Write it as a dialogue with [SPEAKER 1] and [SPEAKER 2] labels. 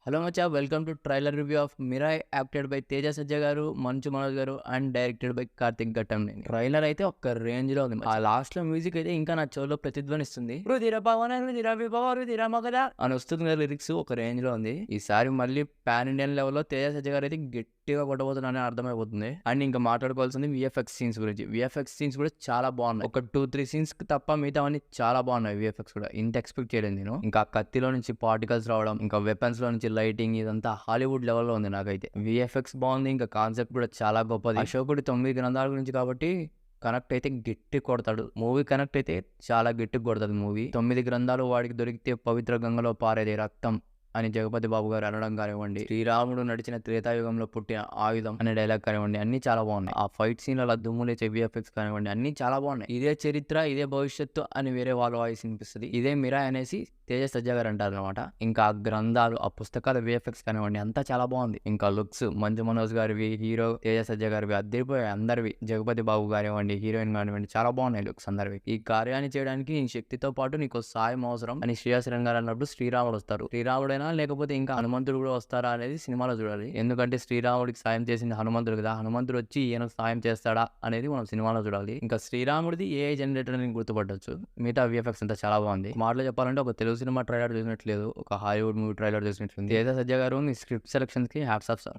[SPEAKER 1] Hello Maccha, welcome to trailer review of Mirai, acted by Teja సజ్జ గారు, మంచు మనోజ్ గారు and directed by Karthik Ghattamaneni. Trailer అయితే ఒక రేంజ్ లో ఉంది. ఆ లాస్ట్ లో మ్యూజిక్ అయితే ఇంకా నా చెవులో ప్రతిధ్వనిస్తుంది. రుధిర పవన రుధిర విభవ రుధిర మగధ అని వస్తుంది కదా, లిరిక్స్ ఒక రేంజ్ లో ఉంది. ఈసారి మళ్ళీ పాన్ ఇండియన్ లెవెల్లో తేజ సజ్జ గారు అయితే గట్టిగా కొట్టబోతున్నారని అర్థమైపోతుంది. అండ్ ఇంకా మాట్లాడుకోవాల్సింది విఎఫ్ఎక్స్ సీన్స్ గురించి. విఎఫ్ఎక్స్ సీన్స్ కూడా చాలా బాగున్నాయి. ఒక 2-3 సీన్స్ కి తప్ప మిగతావన్నీ చాలా బాగున్నాయి. విఎఫ్ఎక్స్ కూడా ఇంత ఎక్స్పెక్ట్ చేయలేదు నేను. ఇంకా కత్తిలో నుంచి పార్టికల్స్ రావడం, ఇంకా వెపన్స్ లో నుంచి లైటింగ్, ఇదంతా హాలీవుడ్ లెవెల్లో ఉంది. నాకైతే విఎఫ్ఎక్స్ బాగుంది, ఇంకా కాన్సెప్ట్ కూడా చాలా గొప్పది. అశోకుడి 9 గ్రంథాల గురించి కాబట్టి కనెక్ట్ అయితే గట్టి కొడతాడు. మూవీ కనెక్ట్ అయితే చాలా గట్టి కొడతాడు మూవీ. 9 గ్రంథాలు వాడికి దొరికితే పవిత్ర గంగలో పారేది రక్తం అని జగపతి బాబు గారు అనడం కానివ్వండి, శ్రీరాముడు నడిచిన త్రేతాయుగంలో పుట్టిన ఆయుధం అనే డైలాగ్ కానివ్వండి, అన్ని చాలా బాగున్నాయి. ఆ ఫైట్ సీన్ అలా దుమ్ములేచే విఎఫ్ఎక్స్ కానివ్వండి, అన్ని చాలా బాగున్నాయి. ఇదే చరిత్ర, ఇదే భవిష్యత్తు అని వేరే వాళ్ళ వాయిస్ వినిపిస్తుంది. ఇదే మిరాయ్ అనేసి తేజ సజ్జా గారు అంటారు అనమాట. ఇంకా ఆ గ్రంథాలు, ఆ పుస్తకాల విఎఫ్ఎక్స్ కానివ్వండి, అంతా చాలా బాగుంది. ఇంకా లుక్స్ మంచు మనోజ్ గారివి, హీరో తేజ సజ్జా గారివి అద్దరిపోయాయి. అందరివి, జగపతి బాబు కానివ్వండి, హీరోయిన్ కానివ్వండి, చాలా బాగున్నాయి లుక్స్ అందరివి. ఈ కార్యాన్ని చేయడానికి నీ శక్తితో పాటు నీకు సాయం అవసరం అని శ్రీయాశ్రం గారు అన్నప్పుడు శ్రీరాముడు వస్తారు. శ్రీరాముడైనా లేకపోతే ఇంకా హనుమంతుడు కూడా వస్తారా అనేది సినిమాలో చూడాలి. ఎందుకంటే శ్రీరాముడికి సాయం చేసింది హనుమంతుడు కదా, హనుమంతుడు వచ్చి ఈయనకు సాయం చేస్తాడా అనేది మనం సినిమాలో చూడాలి. ఇంకా శ్రీరాముడిది ఏఐ జనరేటర్ అని గుర్తుపట్టొచ్చు. మిగతా విఎఫ్ఎక్స్ అంతా చాలా బాగుంది. మాటలో చెప్పాలంటే ఒక తెలుగు సినిమా ట్రైలర్ చూసినట్లేదు, ఒక హాలీవుడ్ మూవీ ట్రైలర్ చూసినట్లేదు. తేజ సజ్జా గారు మీ స్క్రిప్ట్ సెలక్షన్స్ కి హ్యాట్స్ ఆఫ్ సార్.